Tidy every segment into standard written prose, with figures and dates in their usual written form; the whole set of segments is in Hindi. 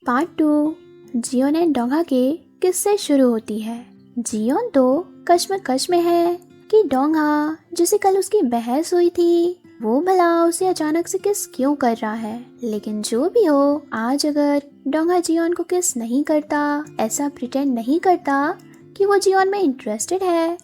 पार्ट 2 जियोन एंड डोंगा के किस्से शुरू होती है। जियोन तो कश्मकश में है कि डोंगा जिसे कल उसकी बहस हुई थी वो भला उसे अचानक से किस क्यों कर रहा है। लेकिन जो भी हो, आज अगर डोंगा जियोन को किस नहीं करता, ऐसा प्रिटेंड नहीं करता कि वो जियोन में इंटरेस्टेड है,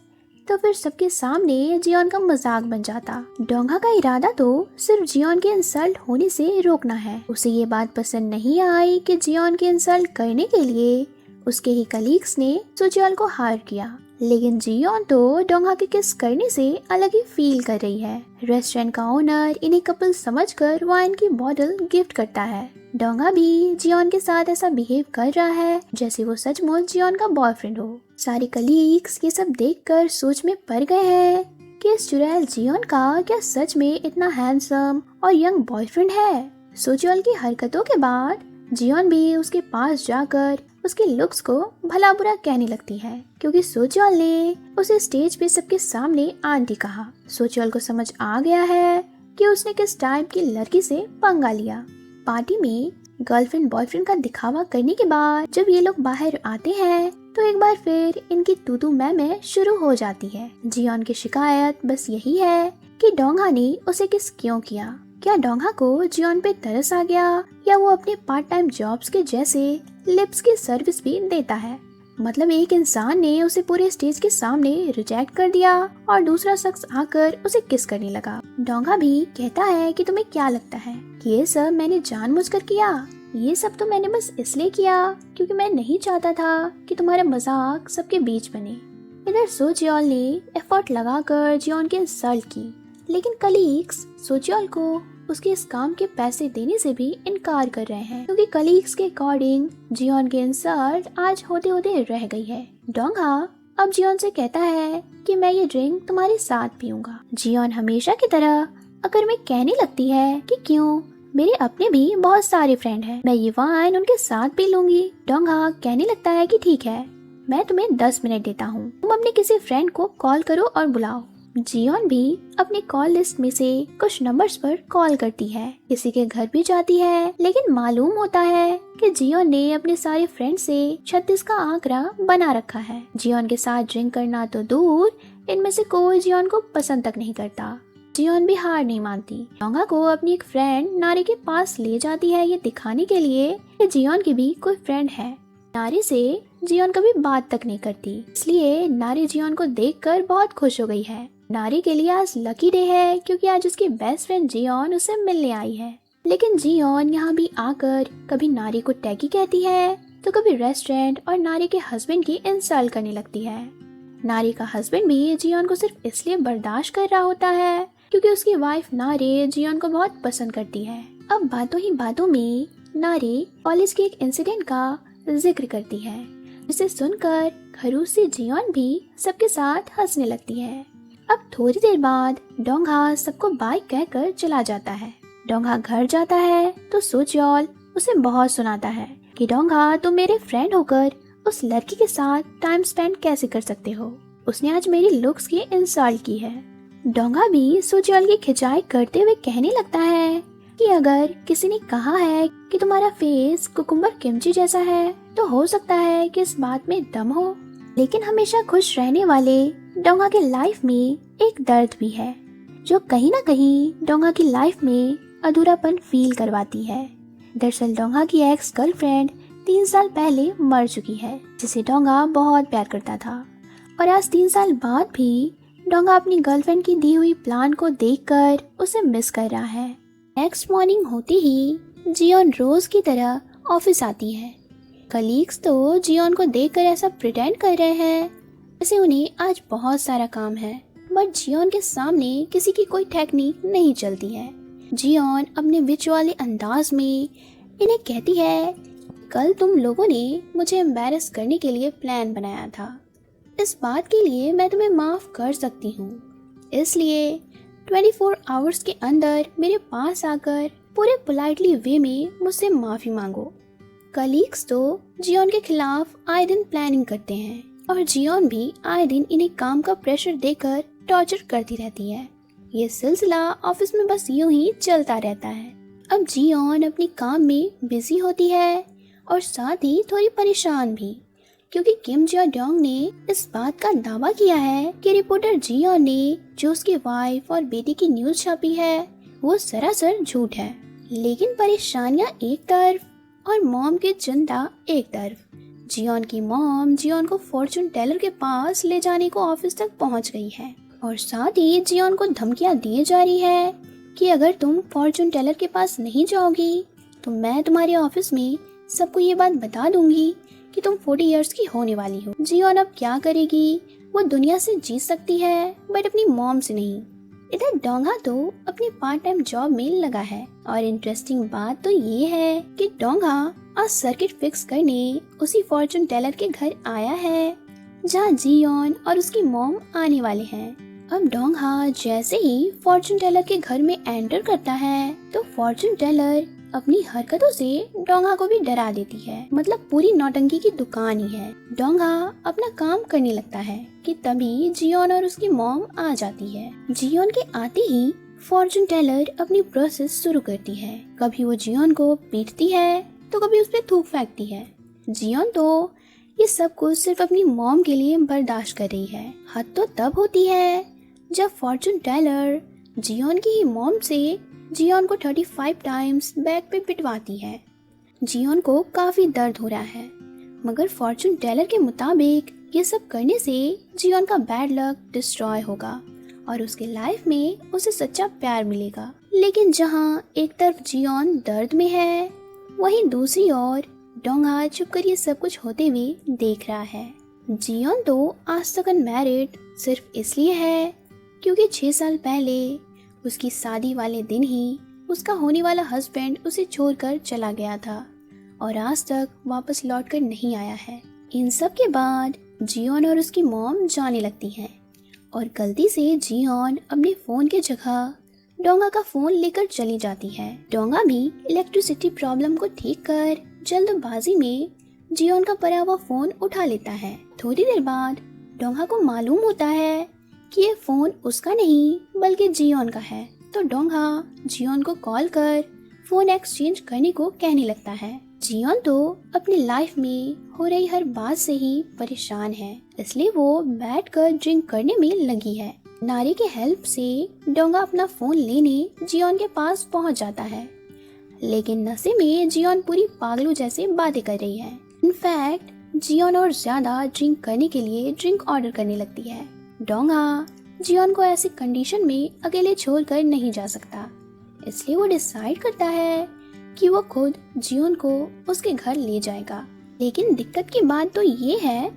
तो फिर सबके सामने जियोन का मजाक बन जाता। डोंगा का इरादा तो सिर्फ जियोन के इंसल्ट होने से रोकना है। उसे ये बात पसंद नहीं आई कि जियोन के इंसल्ट करने के लिए उसके ही कलीग्स ने सुजियोल को हायर किया। लेकिन जियोन तो डोंगा के किस करने से अलग ही फील कर रही है। रेस्टोरेंट का ओनर इन्हें कपल समझकर वाइन की बोतल गिफ्ट करता है। डोंगा भी जियोन के साथ ऐसा बिहेव कर रहा है जैसे वो सचमुच जियोन का बॉयफ्रेंड हो। सारे कलीग्स ये सब देखकर सोच में पड़ गए हैं कि इस चुड़ैल जियोन का क्या सच में इतना हैंडसम और यंग बॉयफ्रेंड है। सोजियोल की हरकतों के बाद जियोन भी उसके पास जाकर उसके लुक्स को भला बुरा कहने लगती है, क्योंकि सोजियोल ने उसे स्टेज पे सबके सामने आंटी कहा। सोजियोल को समझ आ गया है कि उसने किस टाइप की लड़की से पंगा लिया। पार्टी में गर्लफ्रेंड बॉयफ्रेंड का दिखावा करने के बाद जब ये लोग बाहर आते हैं तो एक बार फिर इनकी तू मैं शुरू हो जाती है। जियोन की शिकायत बस यही है कि डोंगा ने उसे किस क्यों किया। क्या डोंगा को जियोन पे तरस आ गया या वो अपने पार्ट टाइम जॉब्स के जैसे लिप्स की सर्विस भी देता है। मतलब एक इंसान ने उसे पूरे स्टेज के सामने रिजेक्ट कर दिया और दूसरा शख्स आकर उसे किस करने लगा। डोंगा भी कहता है कि तुम्हें क्या लगता है कि ये सब मैंने जानबूझकर किया? ये सब तो मैंने बस इसलिए किया क्योंकि मैं नहीं चाहता था कि तुम्हारा मजाक सबके बीच बने। इधर सोजियोल ने एफर्ट लगाकर जियोन की इंसल्ट की, लेकिन कलीग्स सोजियोल को उसके इस काम के पैसे देने से भी इनकार कर रहे हैं, क्योंकि कलीग्स के अकॉर्डिंग जियोन की इंसल्ट आज होते होते रह गई है। डोंगा अब जियोन से कहता है कि मैं ये ड्रिंक तुम्हारे साथ पीऊंगा। जियोन हमेशा की तरह अगर मैं कहने लगती है कि क्यों, मेरे अपने भी बहुत सारे फ्रेंड हैं, मैं ये वाइन उनके साथ पी लूंगी। डोंगा कहने लगता है कि ठीक है, मैं तुम्हें 10 मिनट देता हूँ, तुम अपने किसी फ्रेंड को कॉल करो और बुलाओ। जियोन भी अपनी कॉल लिस्ट में से कुछ नंबर्स पर कॉल करती है, किसी के घर भी जाती है, लेकिन मालूम होता है कि जियोन ने अपने सारे फ्रेंड से 36 का आंकड़ा बना रखा है। जियोन के साथ ड्रिंक करना तो दूर, इनमें से कोई जियोन को पसंद तक नहीं करता। जियोन भी हार नहीं मानती। डोंगा को अपनी एक फ्रेंड नारी के पास ले जाती है ये दिखाने के लिए कि जियोन की भी कोई फ्रेंड है। नारी से जियोन कभी बात तक नहीं करती, इसलिए नारी जियोन को देखकर बहुत खुश हो गई है। नारी के लिए आज लकी डे है क्योंकि आज उसकी बेस्ट फ्रेंड जियोन उसे मिलने आई है। लेकिन जियोन यहाँ भी आकर कभी नारी को टैगी कहती है तो कभी रेस्टोरेंट और नारी के हस्बैंड की इंसल्ट करने लगती है। नारी का हस्बैंड भी जियोन को सिर्फ इसलिए बर्दाश्त कर रहा होता है क्योंकि उसकी वाइफ नारी जियोन को बहुत पसंद करती है। अब बातों ही बातों में नारी कॉलेज के एक इंसिडेंट का जिक्र करती है, जिसे सुनकर खरूसी जियोन भी सबके साथ हंसने लगती है। अब थोड़ी देर बाद डोंगा सबको बाय कहकर चला जाता है। डोंगा घर जाता है तो सोजियोल उसे बहुत सुनाता है कि डोंगा तुम मेरे फ्रेंड होकर उस लड़की के साथ टाइम स्पेंड कैसे कर सकते हो, उसने आज मेरी लुक्स की इंसल्ट की है। डोंगा भी सोजियोल की खिंचाई करते हुए कहने लगता है कि अगर किसी ने कहा है कि तुम्हारा फेस कुकुम्बर किमची जैसा है तो हो सकता है कि इस बात में दम हो, लेकिन हमेशा खुश रहने वाले डोंगा के लाइफ में एक दर्द भी है जो कहीं ना कहीं डोंगा की लाइफ में अधूरापन फील करवाती है। दरअसल डोंगा की एक्स गर्लफ्रेंड 3 साल पहले मर चुकी है, जिसे डोंगा बहुत प्यार करता था, और आज 3 साल बाद भी डोंगा अपनी गर्लफ्रेंड की दी हुई प्लान को देखकर उसे मिस कर रहा है। नेक्स्ट मॉर्निंग होते ही जियोन रोज की तरह ऑफिस आती है। कलीग्स तो जियोन को देखकर ऐसा प्रिटेंड कर रहे हैं जैसे उन्हें आज बहुत सारा काम है, बट जियोन के सामने किसी की कोई टेक्निक नहीं चलती है। जियोन अपने विच वाले अंदाज में इन्हें कहती है, कल तुम लोगों ने मुझे एम्बैरस करने के लिए प्लान बनाया था, इस बात के लिए मैं तुम्हें माफ कर सकती हूँ, इसलिए 24 आवर्स के अंदर मेरे पास आकर पूरे पोलाइटली वे में मुझसे माफी मांगो। कलीग्स तो जियोन के खिलाफ आए दिन प्लानिंग करते हैं और जियोन भी आए दिन इन्हें काम का प्रेशर देकर टॉर्चर करती रहती है। ये सिलसिला ऑफिस में बस यूं ही चलता रहता है। अब जियोन अपने काम में बिजी होती है और साथ ही थोड़ी परेशान भी, क्योंकि किम जो डोंग ने इस बात का दावा किया है कि रिपोर्टर जियोन ने जो उसकी वाइफ और बेटी की न्यूज छापी है वो सरासर झूठ है। लेकिन परेशानियां एक तरफ और मॉम की चिंता एक तरफ। जियोन की मॉम जियोन को फॉर्चून टेलर के पास ले जाने को ऑफिस तक पहुंच गई है और साथ ही जियोन को धमकियां दी जा रही है कि अगर तुम फॉर्चून टेलर के पास नहीं जाओगी तो मैं तुम्हारे ऑफिस में सबको ये बात बता दूंगी कि तुम 40 इयर्स की होने वाली हो। जियोन अब क्या करेगी? वो दुनिया से जीत सकती है बट अपनी मॉम से नहीं। इधर डोंगा तो अपनी पार्ट टाइम जॉब में लगा है और इंटरेस्टिंग बात तो ये है कि डोंगा आज सर्किट फिक्स करने उसी फॉर्चून टेलर के घर आया है जहाँ जियोन और उसकी मॉम आने वाले हैं। अब डोंगा जैसे ही फॉर्चून टेलर के घर में एंटर करता है तो फॉर्चून टेलर अपनी हरकतों से डोंगा को भी डरा देती है। मतलब पूरी नौटंकी की दुकान ही है। डोंगा अपना काम करने लगता है कि तभी जियोन और उसकी मॉम आ जाती है। जियोन के आते ही फॉर्चून टेलर अपनी प्रोसेस शुरू करती है। कभी वो जियोन को पीटती है तो कभी उस पर थूक फेंकती है। जियोन तो ये सब कुछ सिर्फ अपनी मॉम के लिए बर्दाश्त कर रही है। हद तो तब होती है जब फॉर्चून टेलर जियोन की ही मॉम से जियोन को 35 टाइम्स बैक पे पिटवाती है। जियोन को काफी दर्द हो रहा है मगर फॉर्चून टेलर के मुताबिक ये सब करने से जियोन का बैड लक डिस्ट्रॉय होगा और उसके लाइफ में उसे सच्चा प्यार मिलेगा। लेकिन जहाँ एक तरफ जियोन दर्द में है वहीं दूसरी ओर डोंगा चुप कर ये सब कुछ होते हुए देख रहा है। जियोन तो आज तक अनमैरिड सिर्फ इसलिए है क्योंकि 6 साल पहले उसकी शादी वाले दिन ही उसका होने वाला हस्बैंड उसे छोड़कर चला गया था और आज तक वापस लौटकर नहीं आया है। इन सब के बाद जियोन और उसकी मॉम जाने लगती हैं और गलती से जियोन अपने फोन के जगह डोंगा का फोन लेकर चली जाती है। डोंगा भी इलेक्ट्रिसिटी प्रॉब्लम को ठीक कर जल्दबाजी में जियोन का पड़ा हुआ फोन उठा लेता है। थोड़ी देर बाद डोंगा को मालूम होता है कि ये फोन उसका नहीं बल्कि जियोन का है। तो डोंगा जियोन को कॉल कर फोन एक्सचेंज करने को कहने लगता है। जियोन तो अपनी लाइफ में हो रही हर बात से ही परेशान है, इसलिए वो बैठकर ड्रिंक करने में लगी है। नारी के हेल्प से डोंगा अपना फोन लेने जियोन के पास पहुंच जाता है, लेकिन नशे में जियोन पूरी पागलों जैसे बातें कर रही है। इनफैक्ट जियोन और ज्यादा ड्रिंक करने के लिए ड्रिंक ऑर्डर करने लगती है। डोंगा जियोन को ऐसी कंडीशन में अकेले छोड़कर नहीं जा सकता, इसलिए वो डिसाइड करता है कि वो खुद जियोन को उसके घर ले जाएगा। लेकिन दिक्कत की बात तो ये है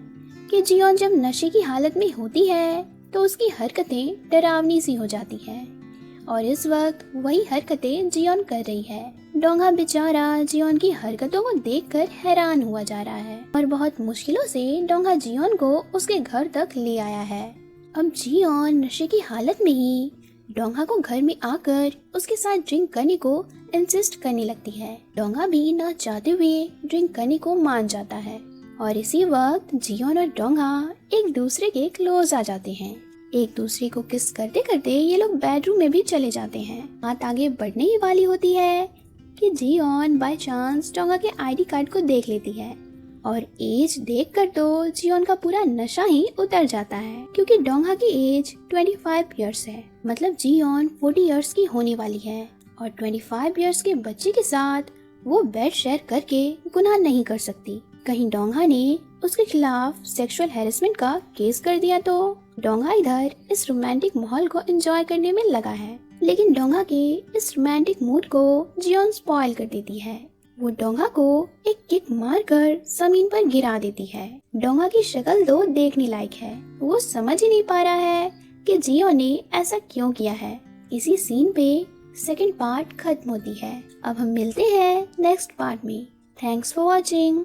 कि जियोन जब नशे की हालत में होती है तो उसकी हरकतें डरावनी सी हो जाती हैं और इस वक्त वही हरकतें जियोन कर रही है। डोंगा बेचारा जियोन की हरकतों को देखकर हैरान हुआ जा रहा है और बहुत मुश्किलों से डोंगा जियोन को उसके घर तक ले आया है। अब जियोन नशे की हालत में ही डोंगा को घर में आकर उसके साथ ड्रिंक करने को इंसिस्ट करने लगती है। डोंगा भी ना चाहते हुए ड्रिंक करने को मान जाता है और इसी वक्त जियोन और डोंगा एक दूसरे के क्लोज आ जाते हैं। एक दूसरे को किस करते करते ये लोग बेडरूम में भी चले जाते हैं। बात आगे बढ़ने ही वाली होती है कि जियोन बाय चांस डोंगा के आईडी कार्ड को देख लेती है और एज देखकर तो जियोन का पूरा नशा ही उतर जाता है, क्योंकि डोंगा की एज 25 इयर्स है। मतलब जियोन 40 इयर्स की होने वाली है और 25 इयर्स के बच्चे के साथ वो बेड शेयर करके गुनाह नहीं कर सकती। कहीं डोंगा ने उसके खिलाफ सेक्सुअल हैरेसमेंट का केस कर दिया तो डोंगा इधर इस रोमांटिक माहौल को एंजॉय करने में लगा है। लेकिन डोंगा के इस रोमांटिक मूड को जियोन स्पॉइल कर देती है। वो डोंगा को एक किक मारकर जमीन पर गिरा देती है। डोंगा की शक्ल तो देखने लायक है। वो समझ ही नहीं पा रहा है कि जियोन ने ऐसा क्यों किया है। इसी सीन पे सेकंड पार्ट खत्म होती है। अब हम मिलते हैं नेक्स्ट पार्ट में। Thanks for watching.